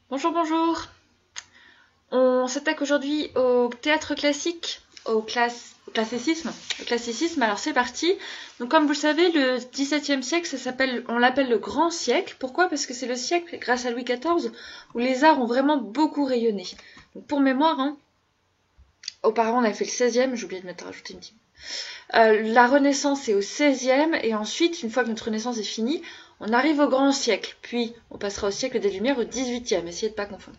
Bonjour, bonjour. On s'attaque aujourd'hui au théâtre classique, au classicisme. Alors c'est parti. Donc comme vous le savez, le XVIIe siècle, on l'appelle le grand siècle. Pourquoi? Parce que c'est le siècle, grâce à Louis XIV, où les arts ont vraiment beaucoup rayonné. Donc pour mémoire, auparavant on a fait le XVIe, j'ai oublié de rajouter une petite. La Renaissance est au XVIe, et ensuite, une fois que notre Renaissance est finie, on arrive au grand siècle. Puis on passera au siècle des Lumières au XVIIIe. Essayez de ne pas confondre.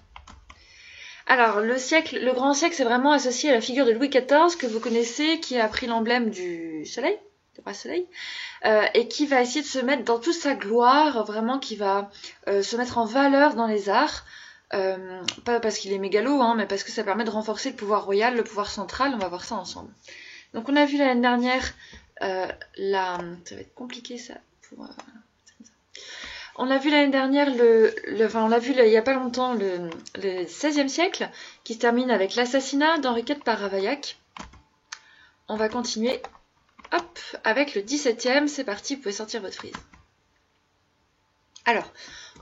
Alors, le grand siècle, c'est vraiment associé à la figure de Louis XIV, que vous connaissez, qui a pris l'emblème du soleil, du roi soleil, et qui va essayer de se mettre dans toute sa gloire, vraiment, qui va se mettre en valeur dans les arts, pas parce qu'il est mégalo, mais parce que ça permet de renforcer le pouvoir royal, le pouvoir central. On va voir ça ensemble. Donc, on a vu l'année dernière, ça va être compliqué ça, on a vu l'année dernière, on l'a vu il n'y a pas longtemps, le XVIe siècle, qui se termine avec l'assassinat d'Henri IV par Ravaillac. On va continuer, avec le XVIIe. C'est parti, vous pouvez sortir votre frise. Alors,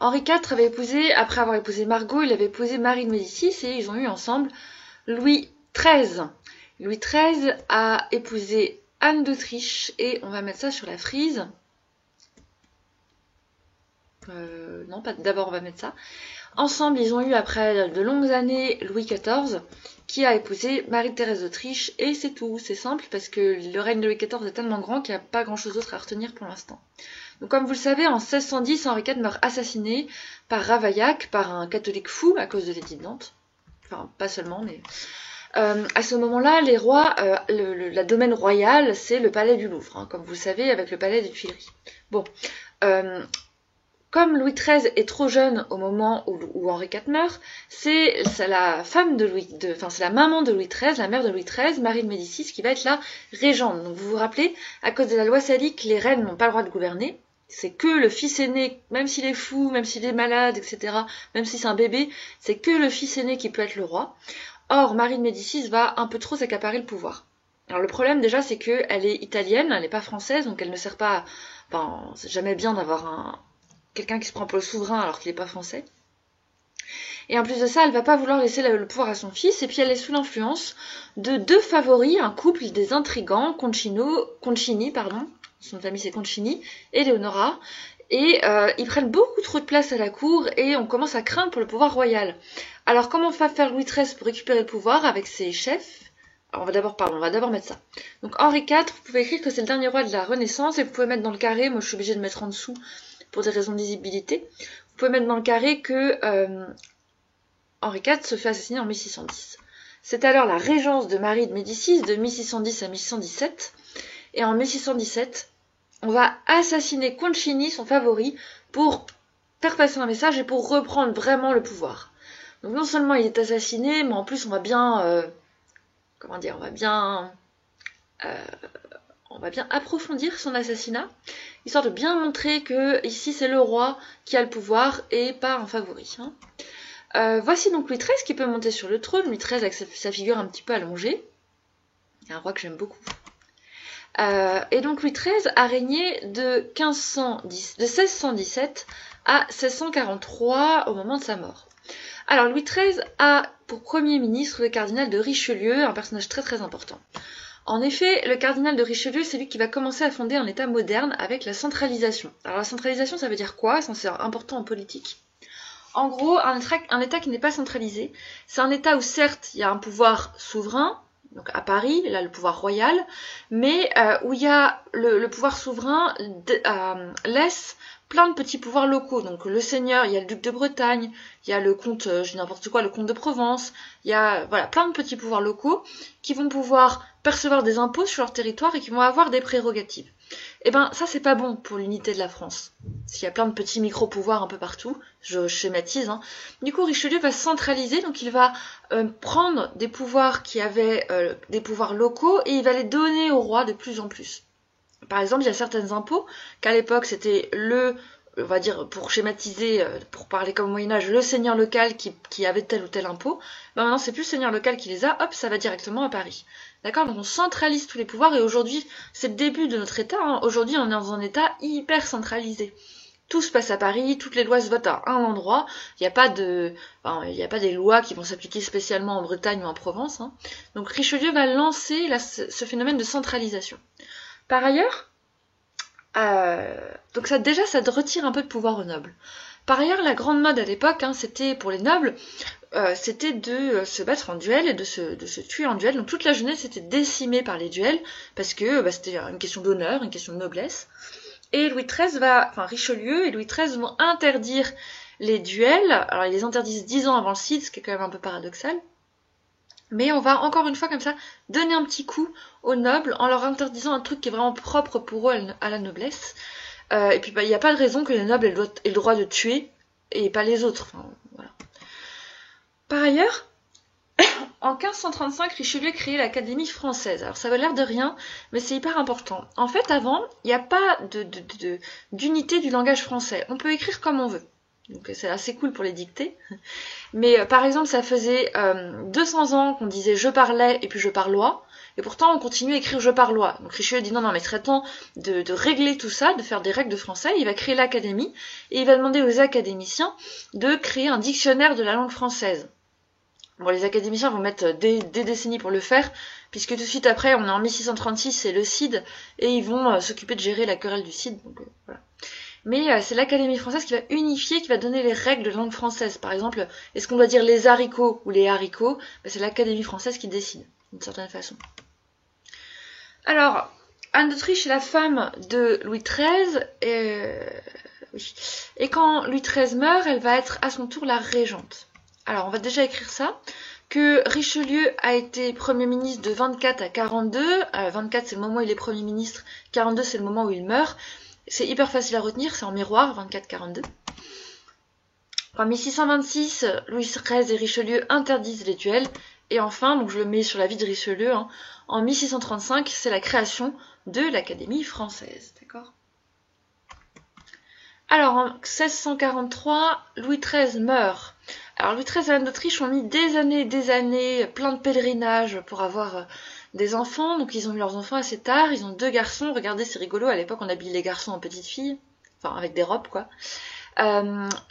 Henri IV avait épousé, après avoir épousé Margot, il avait épousé Marie de Médicis et ils ont eu ensemble Louis XIII. Louis XIII a épousé Anne d'Autriche et on va mettre ça sur la frise. Non, pas d'abord on va mettre ça. Ensemble, ils ont eu après de longues années Louis XIV, qui a épousé Marie-Thérèse d'Autriche, et c'est tout, c'est simple, parce que le règne de Louis XIV est tellement grand qu'il n'y a pas grand-chose d'autre à retenir pour l'instant. Donc comme vous le savez, en 1610, Henri IV meurt assassiné par Ravaillac, par un catholique fou, à cause de l'édit de Nantes. Enfin, pas seulement, mais... à ce moment-là, les rois, la domaine royale, c'est le palais du Louvre, comme vous le savez, avec le palais des Tuileries. Bon, comme Louis XIII est trop jeune au moment où Henri IV meurt, c'est la femme de c'est la maman de Louis XIII, la mère de Louis XIII, Marie de Médicis, qui va être la régente. Donc vous vous rappelez, à cause de la loi salique, les reines n'ont pas le droit de gouverner. C'est que le fils aîné, même s'il est fou, même s'il est malade, etc., même si c'est un bébé, c'est que le fils aîné qui peut être le roi. Or, Marie de Médicis va un peu trop s'accaparer le pouvoir. Alors le problème déjà, c'est qu'elle est italienne, elle n'est pas française, donc elle ne sert pas... Enfin, c'est jamais bien d'avoir quelqu'un qui se prend pour le souverain alors qu'il n'est pas français. Et en plus de ça, elle va pas vouloir laisser le pouvoir à son fils, et puis elle est sous l'influence de deux favoris, un couple des intrigants, Concini, son famille c'est Concini, et Leonora, et ils prennent beaucoup trop de place à la cour, et on commence à craindre pour le pouvoir royal. Alors comment va faire Louis XIII pour récupérer le pouvoir avec ses chefs? Alors, on va d'abord mettre ça. Donc Henri IV, vous pouvez écrire que c'est le dernier roi de la Renaissance, et vous pouvez mettre dans le carré, moi je suis obligée de mettre en dessous, pour des raisons de lisibilité, vous pouvez mettre dans le carré que Henri IV se fait assassiner en 1610. C'est alors la régence de Marie de Médicis de 1610 à 1617, et en 1617, on va assassiner Concini, son favori, pour faire passer un message et pour reprendre vraiment le pouvoir. Donc non seulement il est assassiné, mais en plus on va bien... on va bien approfondir son assassinat, histoire de bien montrer que ici c'est le roi qui a le pouvoir et pas un favori. Voici donc Louis XIII qui peut monter sur le trône, Louis XIII avec sa figure un petit peu allongée. C'est un roi que j'aime beaucoup. Et donc Louis XIII a régné de 1617 à 1643 au moment de sa mort. Alors Louis XIII a pour premier ministre le cardinal de Richelieu, un personnage très très important. En effet, le cardinal de Richelieu, c'est lui qui va commencer à fonder un État moderne avec la centralisation. Alors la centralisation, ça veut dire quoi? C'est important en politique. En gros, un État qui n'est pas centralisé, c'est un État où certes, il y a un pouvoir souverain, donc à Paris, là le pouvoir royal, mais où il y a le pouvoir souverain laisse plein de petits pouvoirs locaux. Donc le seigneur, il y a le duc de Bretagne, il y a le comte, je dis n'importe quoi, le comte de Provence, il y a plein de petits pouvoirs locaux qui vont pouvoir percevoir des impôts sur leur territoire et qui vont avoir des prérogatives. Et ben ça c'est pas bon pour l'unité de la France. S'il y a plein de petits micro-pouvoirs un peu partout, je schématise. Du coup Richelieu va centraliser, donc il va prendre des pouvoirs qui avaient des pouvoirs locaux et il va les donner au roi de plus en plus. Par exemple, il y a certains impôts qu'à l'époque c'était on va dire pour schématiser, pour parler comme au Moyen-Âge, le seigneur local qui avait tel ou tel impôt. Ben maintenant c'est plus le seigneur local qui les a, hop, ça va directement à Paris. D'accord? Donc on centralise tous les pouvoirs et aujourd'hui, c'est le début de notre État. Aujourd'hui, on est dans un État hyper centralisé. Tout se passe à Paris, toutes les lois se votent à un endroit. Il n'y a pas des lois qui vont s'appliquer spécialement en Bretagne ou en Provence. Hein. Donc Richelieu va lancer ce phénomène de centralisation. Par ailleurs, donc ça retire un peu de pouvoir aux nobles. Par ailleurs, la grande mode à l'époque, hein, c'était pour les nobles, c'était de se battre en duel et de se tuer en duel. Donc toute la jeunesse était décimée par les duels, parce que c'était une question d'honneur, une question de noblesse. Et Richelieu et Louis XIII vont interdire les duels. Alors ils les interdisent 10 ans avant le Cid, ce qui est quand même un peu paradoxal. Mais on va encore une fois comme ça donner un petit coup aux nobles en leur interdisant un truc qui est vraiment propre pour eux à la noblesse. Et puis il n'y a pas de raison que les nobles aient le droit de tuer et pas les autres. Enfin, voilà. Par ailleurs, en 1535, Richelieu crée l'Académie française. Alors ça veut l'air de rien, mais c'est hyper important. En fait, avant, il n'y a pas d'unité du langage français. On peut écrire comme on veut. Donc c'est assez cool pour les dictées. Mais par exemple, ça faisait 200 ans qu'on disait je parlais et puis je parlois. Et pourtant, on continue à écrire je parlois. Donc Richelieu dit non, mais il serait temps de régler tout ça, de faire des règles de français. Il va créer l'Académie et il va demander aux académiciens de créer un dictionnaire de la langue française. Bon, les académiciens vont mettre des décennies pour le faire, puisque tout de suite après, on est en 1636, c'est le Cid, et ils vont s'occuper de gérer la querelle du Cid. Donc, voilà. Mais c'est l'Académie française qui va unifier, qui va donner les règles de langue française. Par exemple, est-ce qu'on doit dire les haricots ou les haricots? C'est l'Académie française qui décide, d'une certaine façon. Alors, Anne d'Autriche est la femme de Louis XIII, et quand Louis XIII meurt, elle va être à son tour la régente. Alors, on va déjà écrire ça, que Richelieu a été Premier ministre de 24 à 42. 24, c'est le moment où il est Premier ministre, 42, c'est le moment où il meurt. C'est hyper facile à retenir, c'est en miroir, 24-42. En 1626, Louis XIII et Richelieu interdisent les duels. Et enfin, donc je le mets sur la vie de Richelieu, hein, en 1635, c'est la création de l'Académie française. D'accord ? Alors, en 1643, Louis XIII meurt. Alors, Louis XIII et Anne d'Autriche ont mis des années, plein de pèlerinages pour avoir des enfants. Donc, ils ont eu leurs enfants assez tard. Ils ont 2 garçons. Regardez, c'est rigolo. À l'époque, on habillait les garçons en petites filles. Enfin, avec des robes, quoi.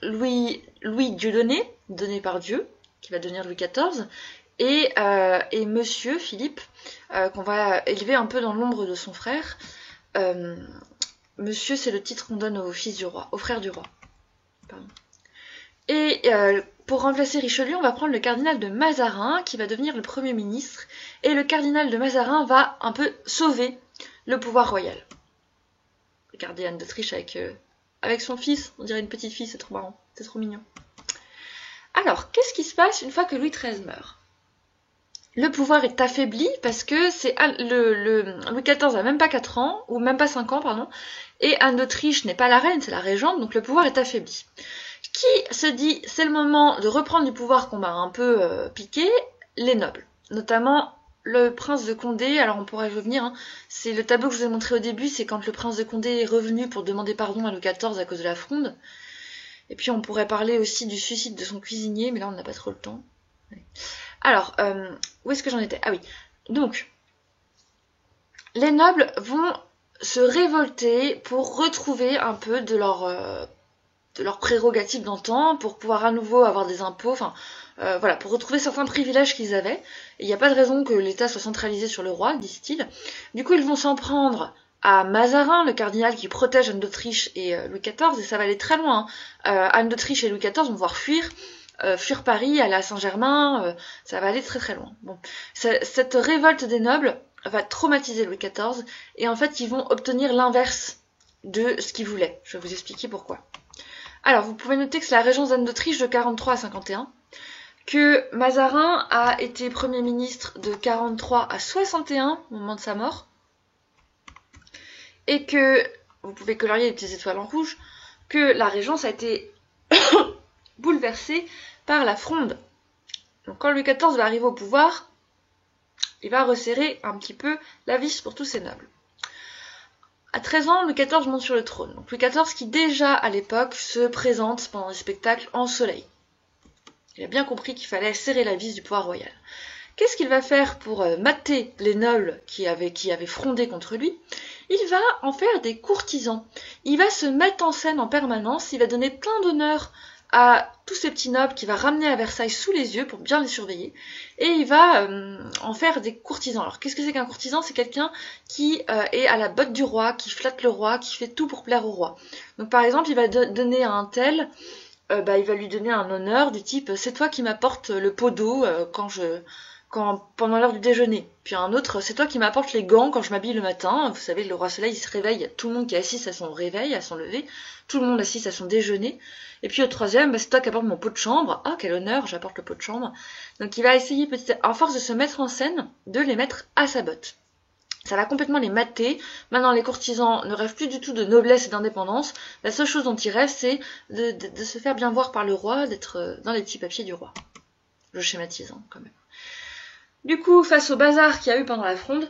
Louis Dieudonné, donné par Dieu, qui va devenir Louis XIV. Et Monsieur Philippe, qu'on va élever un peu dans l'ombre de son frère. Monsieur, c'est le titre qu'on donne au fils du roi, au frère du roi. Pardon. Et pour remplacer Richelieu, on va prendre le cardinal de Mazarin, qui va devenir le Premier ministre. Et le cardinal de Mazarin va un peu sauver le pouvoir royal. Regardez Anne d'Autriche avec son fils, on dirait une petite fille, c'est trop marrant, c'est trop mignon. Alors, qu'est-ce qui se passe une fois que Louis XIII meurt? Le pouvoir est affaibli parce que Louis XIV n'a même pas 4 ans, ou même pas 5 ans, pardon, et Anne d'Autriche n'est pas la reine, c'est la régente, donc le pouvoir est affaibli. Qui se dit, c'est le moment de reprendre du pouvoir qu'on m'a un peu piqué? Les nobles, notamment le prince de Condé. Alors on pourrait revenir, hein, c'est le tableau que je vous ai montré au début, c'est quand le prince de Condé est revenu pour demander pardon à Louis XIV à cause de la fronde. Et puis on pourrait parler aussi du suicide de son cuisinier, mais là on n'a pas trop le temps. Alors, où est-ce que j'en étais? Ah oui, donc, les nobles vont se révolter pour retrouver un peu de leur prérogative d'antan, pour pouvoir à nouveau avoir des impôts, enfin, voilà, pour retrouver certains privilèges qu'ils avaient. Il n'y a pas de raison que l'État soit centralisé sur le roi, disent-ils. Du coup, ils vont s'en prendre à Mazarin, le cardinal qui protège Anne d'Autriche et Louis XIV, et ça va aller très loin. Hein. Anne d'Autriche et Louis XIV vont devoir fuir Paris, aller à Saint-Germain, ça va aller très très loin. Bon, cette révolte des nobles va traumatiser Louis XIV, et en fait, ils vont obtenir l'inverse de ce qu'ils voulaient. Je vais vous expliquer pourquoi. Alors, vous pouvez noter que c'est la régence d'Anne d'Autriche de 43 à 51, que Mazarin a été Premier ministre de 43 à 61 au moment de sa mort, et que, vous pouvez colorier les petites étoiles en rouge, que la régence a été bouleversée par la fronde. Donc quand Louis XIV va arriver au pouvoir, il va resserrer un petit peu la vis pour tous ses nobles. À 13 ans, Louis XIV monte sur le trône. Donc Louis XIV qui déjà à l'époque se présente pendant les spectacles en soleil. Il a bien compris qu'il fallait serrer la vis du pouvoir royal. Qu'est-ce qu'il va faire pour mater les nobles qui avaient frondé contre lui? il va en faire des courtisans. Il va se mettre en scène en permanence, il va donner plein d'honneur à tous ces petits nobles qu'il va ramener à Versailles sous les yeux pour bien les surveiller, et il va en faire des courtisans. Alors qu'est-ce que c'est qu'un courtisan? C'est quelqu'un qui est à la botte du roi, qui flatte le roi, qui fait tout pour plaire au roi. Donc par exemple, il va donner à un tel, il va lui donner un honneur du type c'est toi qui m'apportes le pot d'eau pendant l'heure du déjeuner. Puis un autre, c'est toi qui m'apportes les gants quand je m'habille le matin. Vous savez, le roi Soleil, il se réveille, il y a tout le monde qui est assis à son réveil, à son lever, tout le monde assis à son déjeuner. Et puis au troisième, c'est toi qui apportes mon pot de chambre. Ah, quel honneur, j'apporte le pot de chambre. Donc il va essayer, à force de se mettre en scène, de les mettre à sa botte. Ça va complètement les mater. Maintenant, les courtisans ne rêvent plus du tout de noblesse et d'indépendance. La seule chose dont ils rêvent, c'est de se faire bien voir par le roi, d'être dans les petits papiers du roi. Je schématise, quand même. Du coup, face au bazar qu'il y a eu pendant la Fronde,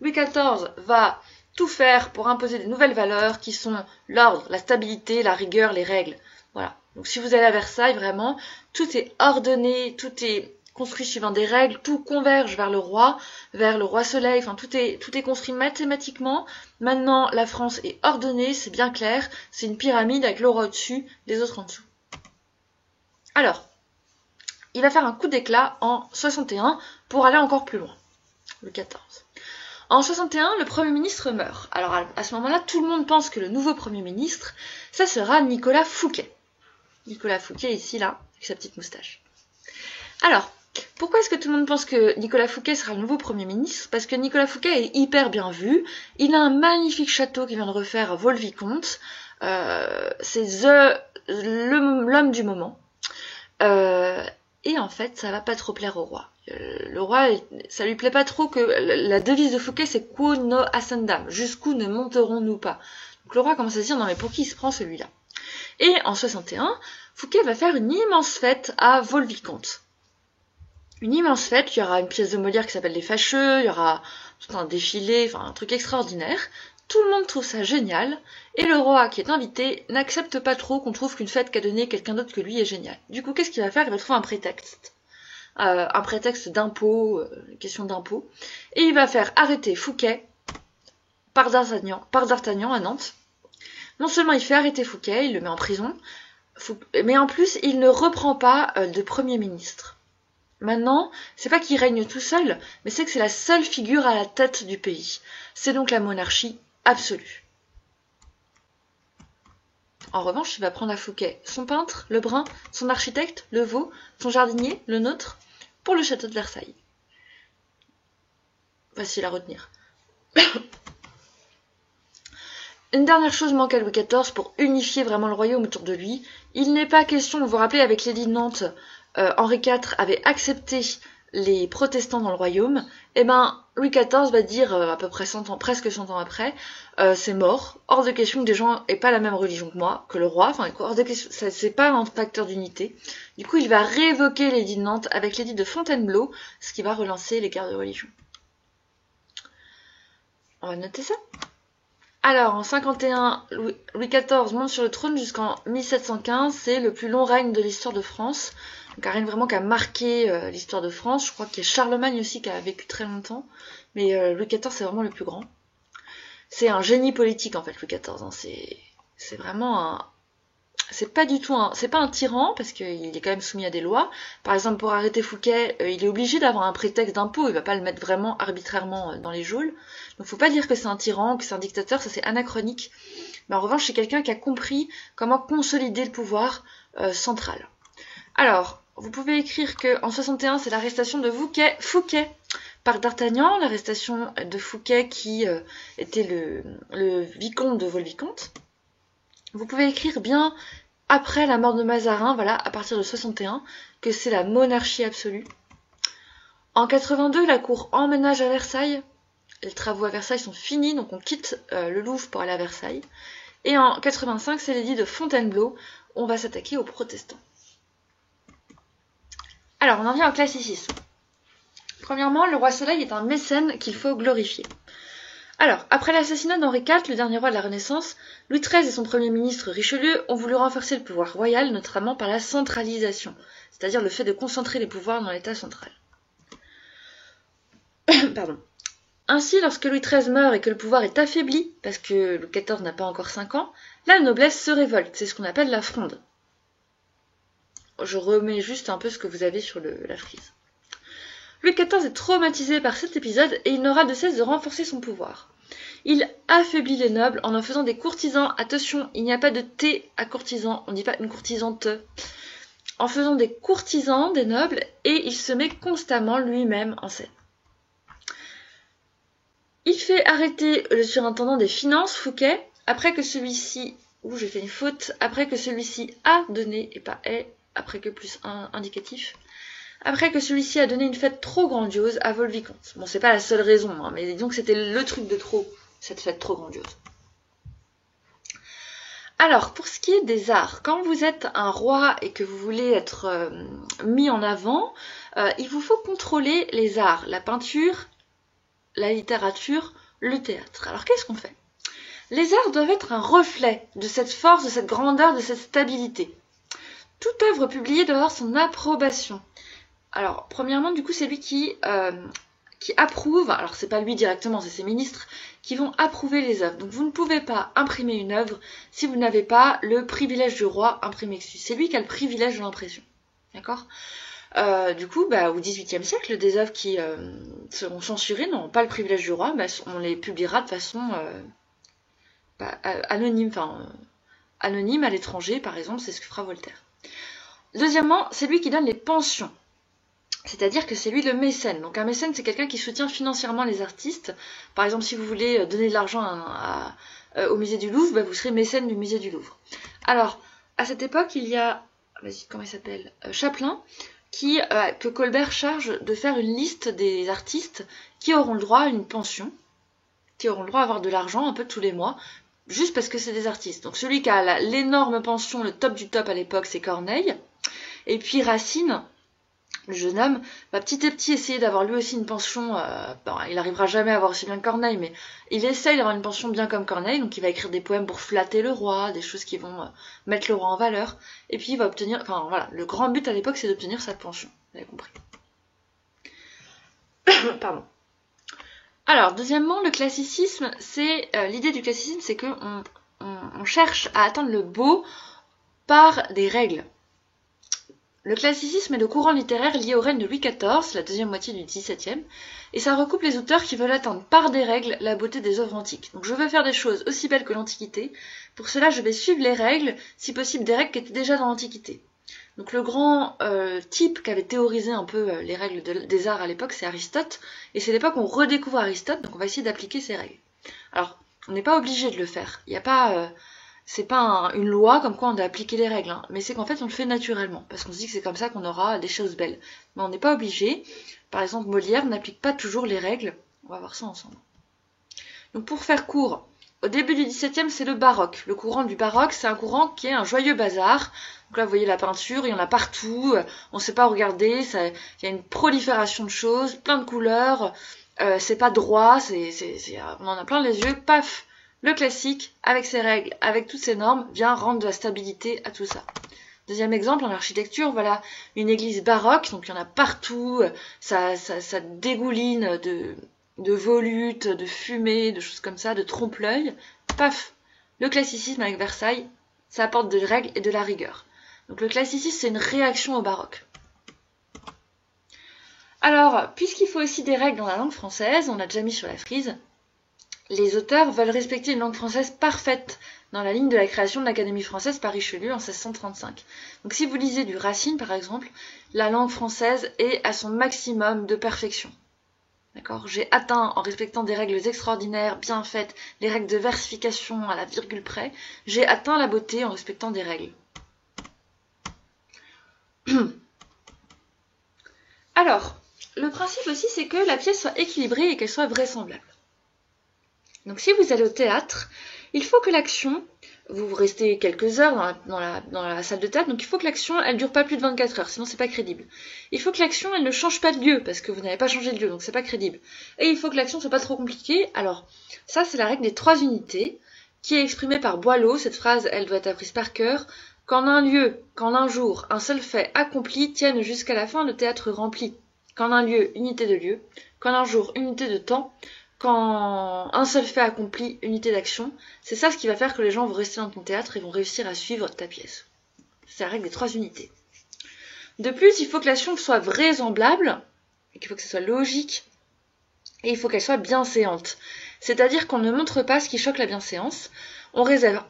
Louis XIV va tout faire pour imposer des nouvelles valeurs qui sont l'ordre, la stabilité, la rigueur, les règles. Voilà. Donc si vous allez à Versailles, vraiment, tout est ordonné, tout est construit suivant des règles, tout converge vers le roi Soleil, enfin tout est construit mathématiquement. Maintenant, la France est ordonnée, c'est bien clair, c'est une pyramide avec le roi au-dessus, les autres en dessous. Alors, il va faire un coup d'éclat en 61 pour aller encore plus loin, Louis XIV. En 61, le Premier ministre meurt. Alors à ce moment-là, tout le monde pense que le nouveau Premier ministre, ça sera Nicolas Fouquet. Nicolas Fouquet, ici, là, avec sa petite moustache. Alors, pourquoi est-ce que tout le monde pense que Nicolas Fouquet sera le nouveau Premier ministre? Parce que Nicolas Fouquet est hyper bien vu, il a un magnifique château qu'il vient de refaire à Vaux-le-Vicomte, c'est l'homme du moment. Et en fait, ça va pas trop plaire au roi. Le roi, ça lui plaît pas trop que la devise de Fouquet, c'est quo no ascendam, jusqu'où ne monterons-nous pas. Donc le roi commence à se dire non mais pour qui il se prend celui-là? Et en 61, Fouquet va faire une immense fête à Vaux-le-Vicomte. Une immense fête, il y aura une pièce de Molière qui s'appelle Les Fâcheux, il y aura tout un défilé, enfin un truc extraordinaire. Tout le monde trouve ça génial, et le roi qui est invité n'accepte pas trop qu'on trouve qu'une fête qu'a donnée quelqu'un d'autre que lui est géniale. Du coup, qu'est-ce qu'il va faire? Il va trouver un prétexte d'impôt, question d'impôt, et il va faire arrêter Fouquet par D'Artagnan à Nantes. Non seulement il fait arrêter Fouquet, il le met en prison, mais en plus il ne reprend pas de Premier ministre. Maintenant, c'est pas qu'il règne tout seul, mais c'est que c'est la seule figure à la tête du pays. C'est donc la monarchie absolue. En revanche, il va prendre à Fouquet son peintre, le brun, son architecte, le veau, son jardinier, le nôtre, pour le château de Versailles. Facile à retenir. Une dernière chose manque à Louis XIV pour unifier vraiment le royaume autour de lui. Il n'est pas question, vous vous rappelez, avec l'édit de Nantes, Henri IV avait accepté les protestants dans le royaume. Eh ben, Louis XIV va dire, à peu près 100 ans, presque 100 ans après, c'est mort, hors de question que des gens aient pas la même religion que moi, que le roi, enfin, hors de question, c'est pas un facteur d'unité. Du coup, il va révoquer l'édit de Nantes avec l'édit de Fontainebleau, ce qui va relancer les guerres de religion. On va noter ça. Alors, en 51, Louis XIV monte sur le trône jusqu'en 1715. C'est le plus long règne de l'histoire de France. Donc, un règne vraiment qui a marqué l'histoire de France. Je crois qu'il y a Charlemagne aussi qui a vécu très longtemps. Mais Louis XIV, c'est vraiment le plus grand. C'est un génie politique, en fait, Louis XIV. Hein. C'est vraiment un... C'est pas un tyran, parce qu'il est quand même soumis à des lois. Par exemple, pour arrêter Fouquet, il est obligé d'avoir un prétexte d'impôt. Il va pas le mettre vraiment arbitrairement dans les geôles. Donc faut pas dire que c'est un tyran, que c'est un dictateur, ça c'est anachronique. Mais en revanche, c'est quelqu'un qui a compris comment consolider le pouvoir central. Alors, vous pouvez écrire qu'en 61, c'est l'arrestation de Fouquet par D'Artagnan, l'arrestation de Fouquet qui était le vicomte de Vaux-le-Vicomte. Vous pouvez écrire bien après la mort de Mazarin, voilà, à partir de 61, que c'est la monarchie absolue. En 82, la cour emménage à Versailles. Les travaux à Versailles sont finis, donc on quitte le Louvre pour aller à Versailles. Et en 85, c'est l'édit de Fontainebleau, on va s'attaquer aux protestants. Alors, on en vient au classicisme. Premièrement, le roi Soleil est un mécène qu'il faut glorifier. Alors, après l'assassinat d'Henri IV, le dernier roi de la Renaissance, Louis XIII et son premier ministre Richelieu ont voulu renforcer le pouvoir royal, notamment par la centralisation, c'est-à-dire le fait de concentrer les pouvoirs dans l'État central. Pardon. Ainsi, lorsque Louis XIII meurt et que le pouvoir est affaibli, parce que Louis XIV n'a pas encore 5 ans, la noblesse se révolte. C'est ce qu'on appelle la fronde. Je remets juste un peu ce que vous avez sur la frise. Louis XIV est traumatisé par cet épisode et il n'aura de cesse de renforcer son pouvoir. Il affaiblit les nobles en faisant des courtisans. Attention, il n'y a pas de T à courtisan, on ne dit pas une courtisante. En faisant des courtisans des nobles et il se met constamment lui-même en scène. Il fait arrêter le surintendant des finances, Fouquet, après que celui-ci, j'ai fait une faute, après que celui-ci a donné, et pas est, après que plus un indicatif, après que celui-ci a donné une fête trop grandiose à Vaux-le-Vicomte. Bon, c'est pas la seule raison, hein, mais disons que c'était le truc de trop, cette fête trop grandiose. Alors, pour ce qui est des arts, quand vous êtes un roi et que vous voulez être mis en avant, il vous faut contrôler les arts, la peinture, la littérature, le théâtre. Alors, qu'est-ce qu'on fait? Les arts doivent être un reflet de cette force, de cette grandeur, de cette stabilité. Toute œuvre publiée doit avoir son approbation. Alors, premièrement, du coup, c'est lui qui approuve, alors c'est pas lui directement, c'est ses ministres, qui vont approuver les œuvres. Donc vous ne pouvez pas imprimer une œuvre si vous n'avez pas le privilège du roi imprimé dessus. C'est lui qui a le privilège de l'impression. D'accord ? Du coup, au XVIIIe siècle, des œuvres qui seront censurées n'auront pas le privilège du roi, on les publiera de façon anonyme, anonyme à l'étranger, par exemple, c'est ce que fera Voltaire. Deuxièmement, c'est lui qui donne les pensions. C'est-à-dire que c'est lui le mécène. Donc un mécène, c'est quelqu'un qui soutient financièrement les artistes. Par exemple, si vous voulez donner de l'argent au musée du Louvre, vous serez mécène du musée du Louvre. Alors, à cette époque, il y a, comment il s'appelle, Chaplin, que Colbert charge de faire une liste des artistes qui auront le droit à une pension, qui auront le droit à avoir de l'argent un peu tous les mois, juste parce que c'est des artistes. Donc celui qui a l'énorme pension, le top du top à l'époque, c'est Corneille. Et puis Racine, le jeune homme, va petit à petit essayer d'avoir lui aussi une pension. Il n'arrivera jamais à avoir aussi bien que Corneille, mais il essaye d'avoir une pension bien comme Corneille, donc il va écrire des poèmes pour flatter le roi, des choses qui vont mettre le roi en valeur, et puis il va obtenir, le grand but à l'époque c'est d'obtenir sa pension, vous avez compris. Pardon. Alors, deuxièmement, le classicisme, l'idée du classicisme, c'est qu'on cherche à atteindre le beau par des règles. Le classicisme est le courant littéraire lié au règne de Louis XIV, la deuxième moitié du XVIIe, et ça recoupe les auteurs qui veulent atteindre par des règles la beauté des œuvres antiques. Donc je veux faire des choses aussi belles que l'Antiquité. Pour cela, je vais suivre les règles, si possible des règles qui étaient déjà dans l'Antiquité. Donc le grand type qui avait théorisé un peu les règles des arts à l'époque, c'est Aristote, et c'est l'époque où on redécouvre Aristote, donc on va essayer d'appliquer ces règles. Alors, on n'est pas obligé de le faire. Il n'y a pas... c'est pas une loi comme quoi on doit appliquer les règles, mais c'est qu'en fait on le fait naturellement, parce qu'on se dit que c'est comme ça qu'on aura des choses belles. Mais on n'est pas obligé. Par exemple, Molière n'applique pas toujours les règles. On va voir ça ensemble. Donc pour faire court, au début du XVIIe, c'est le baroque. Le courant du baroque, c'est un courant qui est un joyeux bazar. Donc là, vous voyez la peinture, il y en a partout, on ne sait pas où regarder, il y a une prolifération de choses, plein de couleurs, c'est pas droit, on en a plein les yeux, paf. Le classique, avec ses règles, avec toutes ses normes, vient rendre de la stabilité à tout ça. Deuxième exemple, en architecture, voilà une église baroque, donc il y en a partout, ça dégouline de volutes, de fumée, de choses comme ça, de trompe-l'œil. Paf, le classicisme avec Versailles, ça apporte des règles et de la rigueur. Donc le classicisme, c'est une réaction au baroque. Alors, puisqu'il faut aussi des règles dans la langue française, on l'a déjà mis sur la frise, les auteurs veulent respecter une langue française parfaite dans la ligne de la création de l'Académie française par Richelieu en 1635. Donc si vous lisez du Racine par exemple, la langue française est à son maximum de perfection. D'accord ? J'ai atteint, en respectant des règles extraordinaires, bien faites, les règles de versification à la virgule près, j'ai atteint la beauté en respectant des règles. Alors, le principe aussi c'est que la pièce soit équilibrée et qu'elle soit vraisemblable. Donc si vous allez au théâtre, il faut que l'action, vous restez quelques heures dans la salle de théâtre, donc il faut que l'action, elle dure pas plus de 24 heures, sinon c'est pas crédible. Il faut que l'action, elle ne change pas de lieu, parce que vous n'avez pas changé de lieu, donc c'est pas crédible. Et il faut que l'action soit pas trop compliquée. Alors, ça c'est la règle des 3 unités, qui est exprimée par Boileau. Cette phrase, elle doit être apprise par cœur. Qu'en un lieu, qu'en un jour, un seul fait accompli tienne jusqu'à la fin le théâtre rempli. Qu'en un lieu, unité de lieu. Qu'en un jour, unité de temps. quand un seul fait accomplit unité d'action, c'est ça ce qui va faire que les gens vont rester dans ton théâtre et vont réussir à suivre ta pièce. C'est la règle des 3 unités. De plus, il faut que l'action soit vraisemblable, il faut que ce soit logique, et il faut qu'elle soit bienséante. C'est-à-dire qu'on ne montre pas ce qui choque la bienséance, on réserve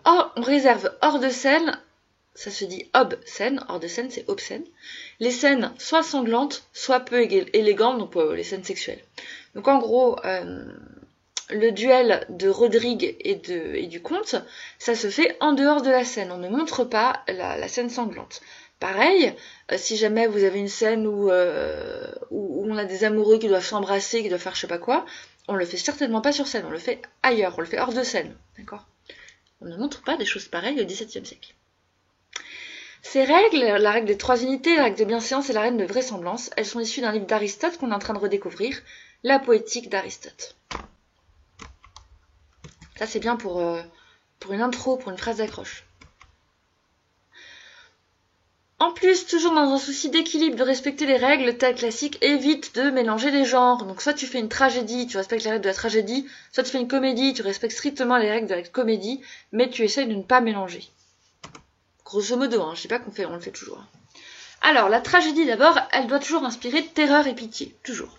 hors de scène, ça se dit obscène, hors de scène c'est obscène, les scènes soit sanglantes, soit peu élégantes, donc les scènes sexuelles. Donc en gros, le duel de Rodrigue et du comte, ça se fait en dehors de la scène, on ne montre pas la scène sanglante. Pareil, si jamais vous avez une scène où on a des amoureux qui doivent s'embrasser, qui doivent faire je sais pas quoi, on le fait certainement pas sur scène, on le fait ailleurs, on le fait hors de scène, d'accord ? On ne montre pas des choses pareilles au XVIIe siècle. Ces règles, la règle des 3 unités, la règle de bienséance et la règle de vraisemblance, elles sont issues d'un livre d'Aristote qu'on est en train de redécouvrir, La poétique d'Aristote. Ça c'est bien pour une intro, pour une phrase d'accroche. En plus, toujours dans un souci d'équilibre, de respecter les règles, le théâtre classique évite de mélanger les genres. Donc soit tu fais une tragédie, tu respectes les règles de la tragédie, soit tu fais une comédie, tu respectes strictement les règles de la comédie, mais tu essayes de ne pas mélanger. Grosso modo, hein, je dis pas on le fait toujours. Alors, la tragédie d'abord, elle doit toujours inspirer terreur et pitié, toujours.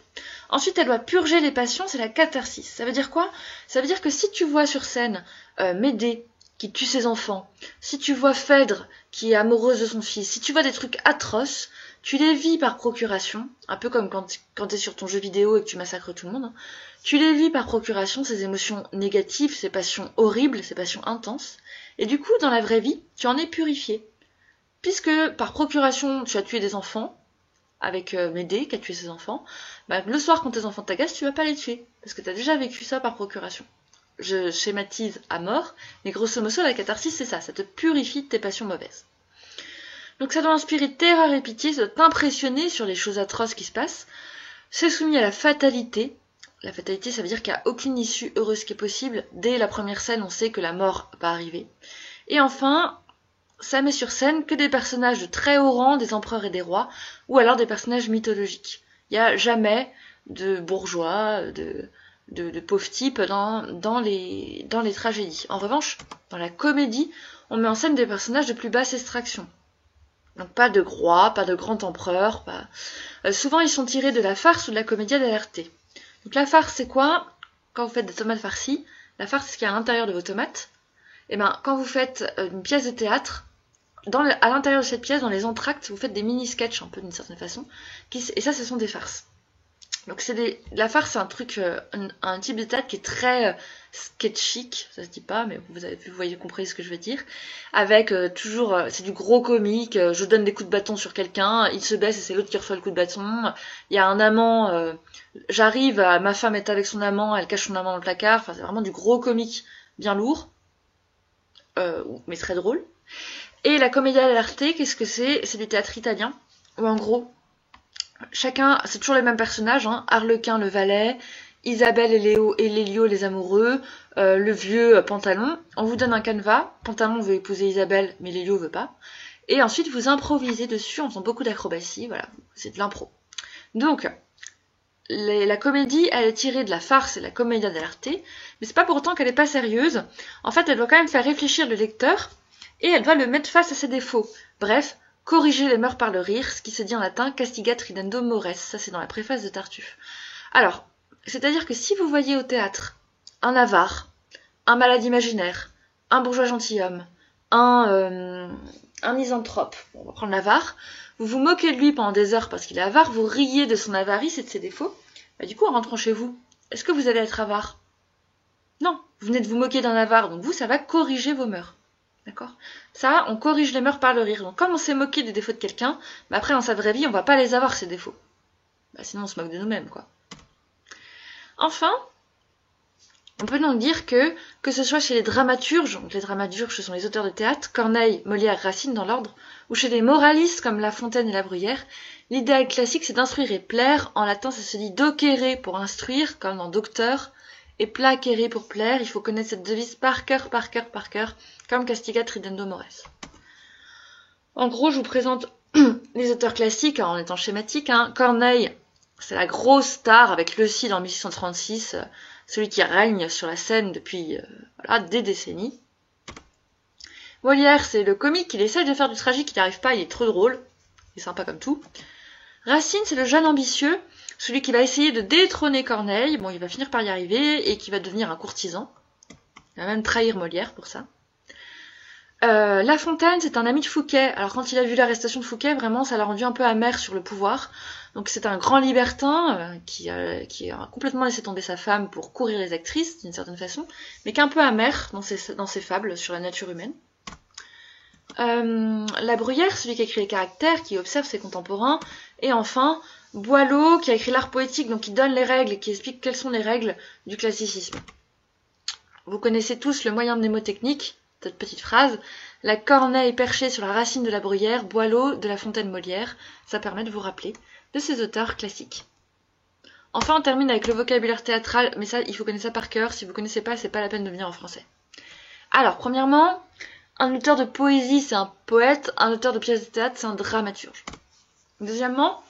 Ensuite, elle doit purger les passions, c'est la catharsis. Ça veut dire quoi ? Ça veut dire que si tu vois sur scène Médée qui tue ses enfants, si tu vois Phèdre qui est amoureuse de son fils, si tu vois des trucs atroces, tu les vis par procuration, un peu comme quand tu es sur ton jeu vidéo et que tu massacres tout le monde, hein. Tu les vis par procuration, ces émotions négatives, ces passions horribles, ces passions intenses, et du coup, dans la vraie vie, tu en es purifié. Puisque par procuration, tu as tué des enfants, avec Médée qui a tué ses enfants, bah, le soir quand tes enfants t'agacent, tu vas pas les tuer, parce que tu as déjà vécu ça par procuration. Je schématise à mort, mais grosso modo, la catharsis, c'est ça te purifie de tes passions mauvaises. Donc ça doit inspirer terreur et pitié, ça doit t'impressionner sur les choses atroces qui se passent. C'est soumis à la fatalité. La fatalité, ça veut dire qu'il n'y a aucune issue heureuse qui est possible. Dès la première scène, on sait que la mort va arriver. Et enfin, ça met sur scène que des personnages de très haut rang, des empereurs et des rois, ou alors des personnages mythologiques. Il n'y a jamais de bourgeois, de pauvres types dans les tragédies. En revanche, dans la comédie, on met en scène des personnages de plus basse extraction. Donc pas de roi, pas de grand empereur. Souvent, ils sont tirés de la farce ou de la commedia dell'arte. Donc la farce, c'est quoi ? Quand vous faites des tomates farcies, la farce, c'est ce qu'il y a à l'intérieur de vos tomates. Et ben, quand vous faites une pièce de théâtre, à l'intérieur de cette pièce, dans les entractes, vous faites des mini-sketchs, un peu d'une certaine façon. Et ça, ce sont des farces. Donc la farce, c'est un truc, un type de théâtre qui est très sketchique, ça se dit pas, mais vous voyez compris ce que je veux dire. Avec toujours, c'est du gros comique, je donne des coups de bâton sur quelqu'un, il se baisse et c'est l'autre qui reçoit le coup de bâton. Il y a un amant, ma femme est avec son amant, elle cache son amant dans le placard. Enfin, c'est vraiment du gros comique bien lourd, mais très drôle. Et la commedia dell'arte, qu'est-ce que c'est ? C'est du théâtre italien, où en gros, chacun, c'est toujours les mêmes personnages, hein. Arlequin le valet, Isabelle et Lélio les amoureux, le vieux Pantalon. On vous donne un canevas, Pantalon veut épouser Isabelle, mais Lélio veut pas. Et ensuite vous improvisez dessus en faisant beaucoup d'acrobatie, voilà, c'est de l'impro. Donc, la comédie, elle est tirée de la farce et de la commedia dell'arte, mais c'est pas pour autant qu'elle est pas sérieuse. En fait, elle doit quand même faire réfléchir le lecteur, et elle doit le mettre face à ses défauts. Bref, corriger les mœurs par le rire, ce qui se dit en latin castigat ridendo mores, ça c'est dans la préface de Tartuffe. Alors, c'est-à-dire que si vous voyez au théâtre un avare, un malade imaginaire, un bourgeois gentilhomme, un misanthrope, on va prendre l'avare, vous vous moquez de lui pendant des heures parce qu'il est avare, vous riez de son avarice et de ses défauts, bah du coup en rentrant chez vous, est-ce que vous allez être avare ? Non, vous venez de vous moquer d'un avare, donc vous, ça va corriger vos mœurs. D'accord ? Ça, on corrige les mœurs par le rire. Donc, comme on s'est moqué des défauts de quelqu'un, bah après, dans sa vraie vie, on va pas les avoir, ces défauts. Bah, sinon, on se moque de nous-mêmes, quoi. Enfin, on peut donc dire que ce soit chez les dramaturges, donc les dramaturges, ce sont les auteurs de théâtre, Corneille, Molière, Racine, dans l'ordre, ou chez les moralistes, comme La Fontaine et La Bruyère, l'idéal classique, c'est d'instruire et plaire. En latin, ça se dit docere pour instruire, comme dans docteur, et placere pour plaire. Il faut connaître cette devise par cœur, comme castigat ridendo mores. En gros, je vous présente les auteurs classiques, en étant schématique. Corneille, C'est la grosse star avec le Cid en 1636, celui qui règne sur la scène depuis voilà, des décennies. Molière, c'est le comique, il essaye de faire du tragique, il n'y arrive pas, il est trop drôle, il est sympa comme tout. Racine, c'est le jeune ambitieux, celui qui va essayer de détrôner Corneille, bon, il va finir par y arriver, et qui va devenir un courtisan. Il va même trahir Molière pour ça. La Fontaine, c'est un ami de Fouquet. Alors quand il a vu l'arrestation de Fouquet, vraiment, ça l'a rendu un peu amer sur le pouvoir. Donc c'est un grand libertin qui a complètement laissé tomber sa femme pour courir les actrices, d'une certaine façon, mais qui est un peu amer dans ses fables sur la nature humaine. La Bruyère, celui qui a écrit les caractères, qui observe ses contemporains. Et enfin, Boileau, qui a écrit l'art poétique, donc qui donne les règles et qui explique quelles sont les règles du classicisme. Vous connaissez tous le moyen mnémotechnique, cette petite phrase, la corneille perchée sur la racine de la bruyère, Boileau, de La Fontaine, Molière, ça permet de vous rappeler de ces auteurs classiques. Enfin, on termine avec le vocabulaire théâtral, mais ça, il faut connaître ça par cœur, si vous ne connaissez pas, c'est pas la peine de venir en français. Alors, premièrement, un auteur de poésie, c'est un poète, un auteur de pièces de théâtre, c'est un dramaturge. Deuxièmement,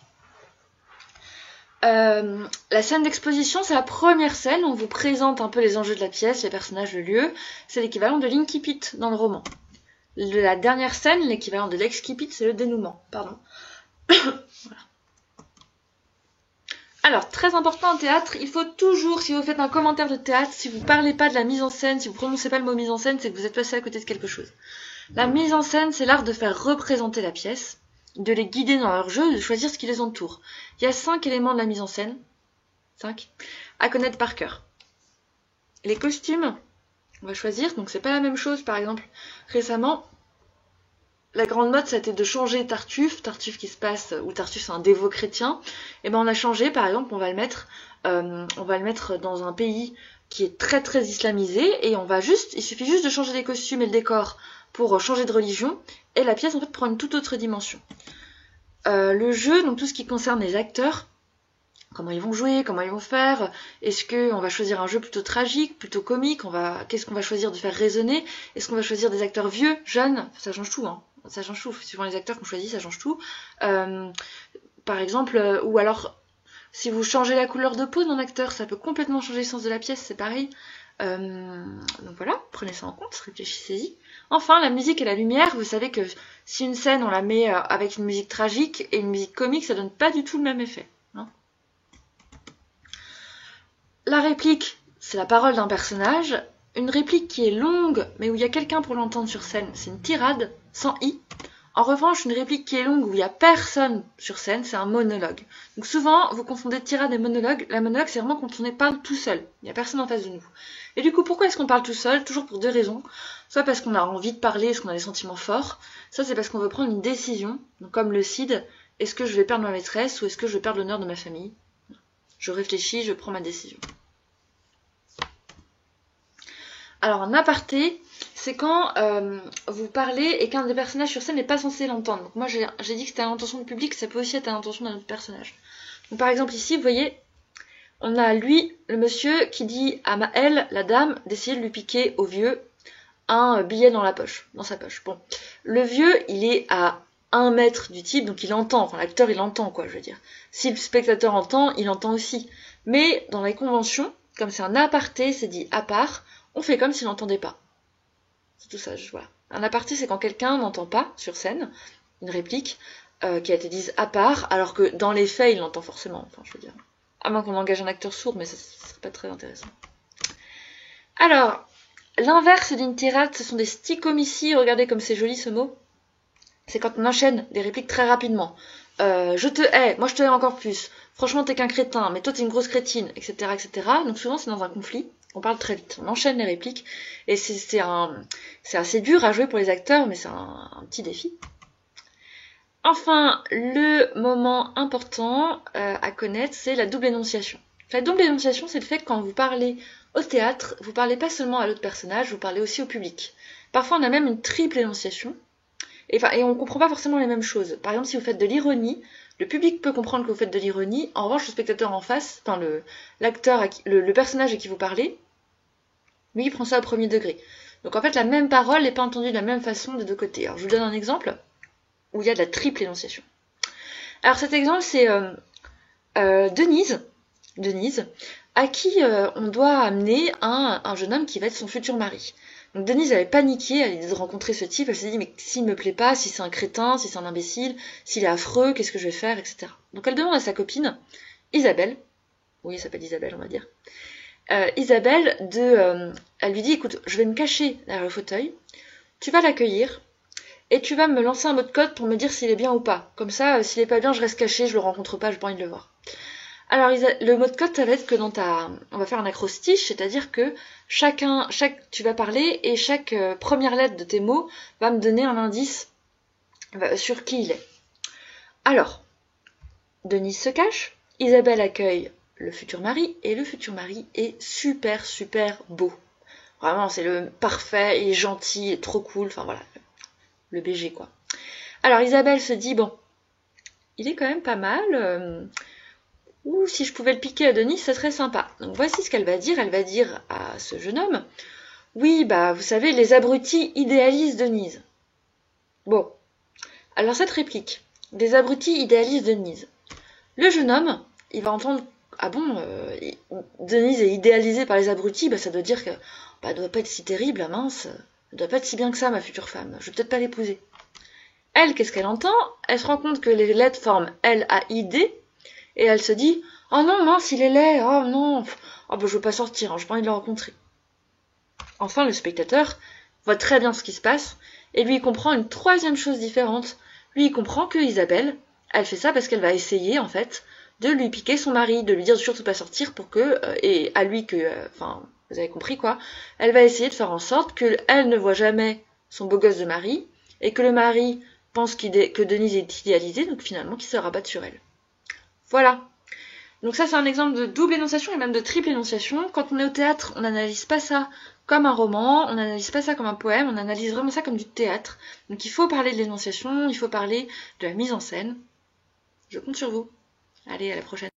la scène d'exposition, c'est la première scène où on vous présente un peu les enjeux de la pièce, les personnages, le lieu. C'est l'équivalent de l'incipit dans le roman. La dernière scène, l'équivalent de l'excipit, c'est le dénouement. Pardon. Voilà. Alors, très important en théâtre, il faut toujours, si vous faites un commentaire de théâtre, si vous ne parlez pas de la mise en scène, si vous ne prononcez pas le mot mise en scène, c'est que vous êtes passé à côté de quelque chose. La mise en scène, c'est l'art de faire représenter la pièce, de les guider dans leur jeu, de choisir ce qui les entoure. Il y a 5 éléments de la mise en scène, 5, à connaître par cœur. Les costumes, on va choisir, donc c'est pas la même chose, par exemple, récemment, la grande mode, ça a été de changer Tartuffe qui se passe, où Tartuffe c'est un dévot chrétien, et ben on a changé, par exemple, on va le mettre dans un pays qui est très très islamisé, et il suffit juste de changer les costumes et le décor pour changer de religion, et la pièce en fait prend une toute autre dimension. Le jeu, donc tout ce qui concerne les acteurs, comment ils vont jouer, comment ils vont faire, est-ce qu'on va choisir un jeu plutôt tragique, plutôt comique, qu'est-ce qu'on va choisir de faire résonner, est-ce qu'on va choisir des acteurs vieux, jeunes, ça change tout, hein. Ça change tout, suivant les acteurs qu'on choisit, ça change tout. Par exemple, ou alors, si vous changez la couleur de peau d'un acteur, ça peut complètement changer le sens de la pièce, c'est pareil. Donc voilà, prenez ça en compte, réfléchissez-y. Enfin, la musique et la lumière, vous savez que si une scène, on la met avec une musique tragique et une musique comique, ça donne pas du tout le même effet. Hein. La réplique, c'est la parole d'un personnage. Une réplique qui est longue, mais où il y a quelqu'un pour l'entendre sur scène, c'est une tirade, sans i. En revanche, une réplique qui est longue, où il n'y a personne sur scène, c'est un monologue. Donc souvent, vous confondez tirade et monologue. La monologue, c'est vraiment quand on parle tout seul. Il n'y a personne en face de nous. Et du coup, pourquoi est-ce qu'on parle tout seul? Toujours pour 2 raisons. Soit parce qu'on a envie de parler, parce qu'on a des sentiments forts. Soit c'est parce qu'on veut prendre une décision. Donc comme le Cid, est-ce que je vais perdre ma maîtresse ou est-ce que je vais perdre l'honneur de ma famille? Je réfléchis, je prends ma décision. Alors, un aparté, c'est quand vous parlez et qu'un des personnages sur scène n'est pas censé l'entendre. Donc moi, j'ai dit que c'était à l'intention du public, ça peut aussi être à l'intention d'un autre personnage. Donc par exemple, ici, vous voyez, on a lui, le monsieur, qui dit à elle, la dame, d'essayer de lui piquer au vieux un billet dans sa poche. Bon, le vieux, il est à 1 mètre du type, donc il entend, enfin l'acteur, il entend, quoi, je veux dire. Si le spectateur entend, il entend aussi. Mais dans les conventions, comme c'est un aparté, c'est dit à part, on fait comme s'il n'entendait pas. C'est tout ça, voilà. Un aparté, c'est quand quelqu'un n'entend pas sur scène une réplique qui a été dite à part, alors que dans les faits, il l'entend forcément. Enfin, je veux dire. À moins qu'on engage un acteur sourd, mais ça serait pas très intéressant. Alors, l'inverse d'une tirade, ce sont des stichomies. Regardez comme c'est joli ce mot. C'est quand on enchaîne des répliques très rapidement. Je te hais, moi je te hais encore plus. Franchement, t'es qu'un crétin, mais toi t'es une grosse crétine, etc., etc. Donc souvent, c'est dans un conflit. On parle très vite, on enchaîne les répliques, et c'est assez dur à jouer pour les acteurs, mais c'est un petit défi. Enfin, le moment important à connaître, c'est la double énonciation. La double énonciation, c'est le fait que quand vous parlez au théâtre, vous parlez pas seulement à l'autre personnage, vous parlez aussi au public. Parfois, on a même une triple énonciation, et on ne comprend pas forcément les mêmes choses. Par exemple, si vous faites de l'ironie, le public peut comprendre que vous faites de l'ironie, en revanche, le spectateur en face, enfin le personnage à qui vous parlez, lui, il prend ça au premier degré. Donc en fait, la même parole n'est pas entendue de la même façon des 2 côtés. Alors je vous donne un exemple où il y a de la triple énonciation. Alors cet exemple, c'est Denise, à qui on doit amener un jeune homme qui va être son futur mari. Donc Denise avait paniqué à l'idée de rencontrer ce type, elle s'est dit mais s'il me plaît pas, si c'est un crétin, si c'est un imbécile, s'il est affreux, qu'est-ce que je vais faire, etc. Donc elle demande à sa copine, Isabelle, oui elle s'appelle Isabelle on va dire, Isabelle, elle lui dit écoute, je vais me cacher derrière le fauteuil, tu vas l'accueillir, et tu vas me lancer un mot de code pour me dire s'il est bien ou pas. Comme ça, s'il est pas bien, je reste caché, je le rencontre pas, j'ai pas envie de le voir. Alors, le mot de code, ça va être que on va faire un acrostiche, c'est-à-dire que tu vas parler et chaque première lettre de tes mots va me donner un indice sur qui il est. Alors, Denise se cache, Isabelle accueille le futur mari, et le futur mari est super, super beau. Vraiment, c'est le parfait, il est gentil, il est trop cool, enfin voilà, le BG quoi. Alors Isabelle se dit, bon, il est quand même pas mal, ou si je pouvais le piquer à Denise, ça serait sympa. Donc voici ce qu'elle va dire à ce jeune homme, oui, bah vous savez, les abrutis idéalisent Denise. Bon, alors cette réplique, des abrutis idéalisent Denise. Le jeune homme, il va entendre, ah bon, Denise est idéalisée par les abrutis, bah ça doit dire que, bah elle doit pas être si terrible, la mince, elle doit pas être si bien que ça, ma future femme, je vais peut-être pas l'épouser. Elle, qu'est-ce qu'elle entend? Elle se rend compte que les lettres forment L-A-I-D, et elle se dit « Oh non, mince, il est laid, oh non, oh bah je veux pas sortir, hein, j'ai pas envie de le rencontrer. » Enfin, le spectateur voit très bien ce qui se passe, et lui il comprend une troisième chose différente. Lui il comprend que Isabelle, elle fait ça parce qu'elle va essayer, en fait, de lui piquer son mari, de lui dire surtout pas sortir pour que, et à lui que, enfin, vous avez compris quoi, elle va essayer de faire en sorte qu'elle ne voit jamais son beau gosse de mari, et que le mari pense que Denise est idéalisée, donc finalement qu'il se rabatte sur elle. Voilà. Donc ça c'est un exemple de double énonciation et même de triple énonciation. Quand on est au théâtre, on n'analyse pas ça comme un roman, on n'analyse pas ça comme un poème, on analyse vraiment ça comme du théâtre. Donc il faut parler de l'énonciation, il faut parler de la mise en scène. Je compte sur vous. Allez, à la prochaine.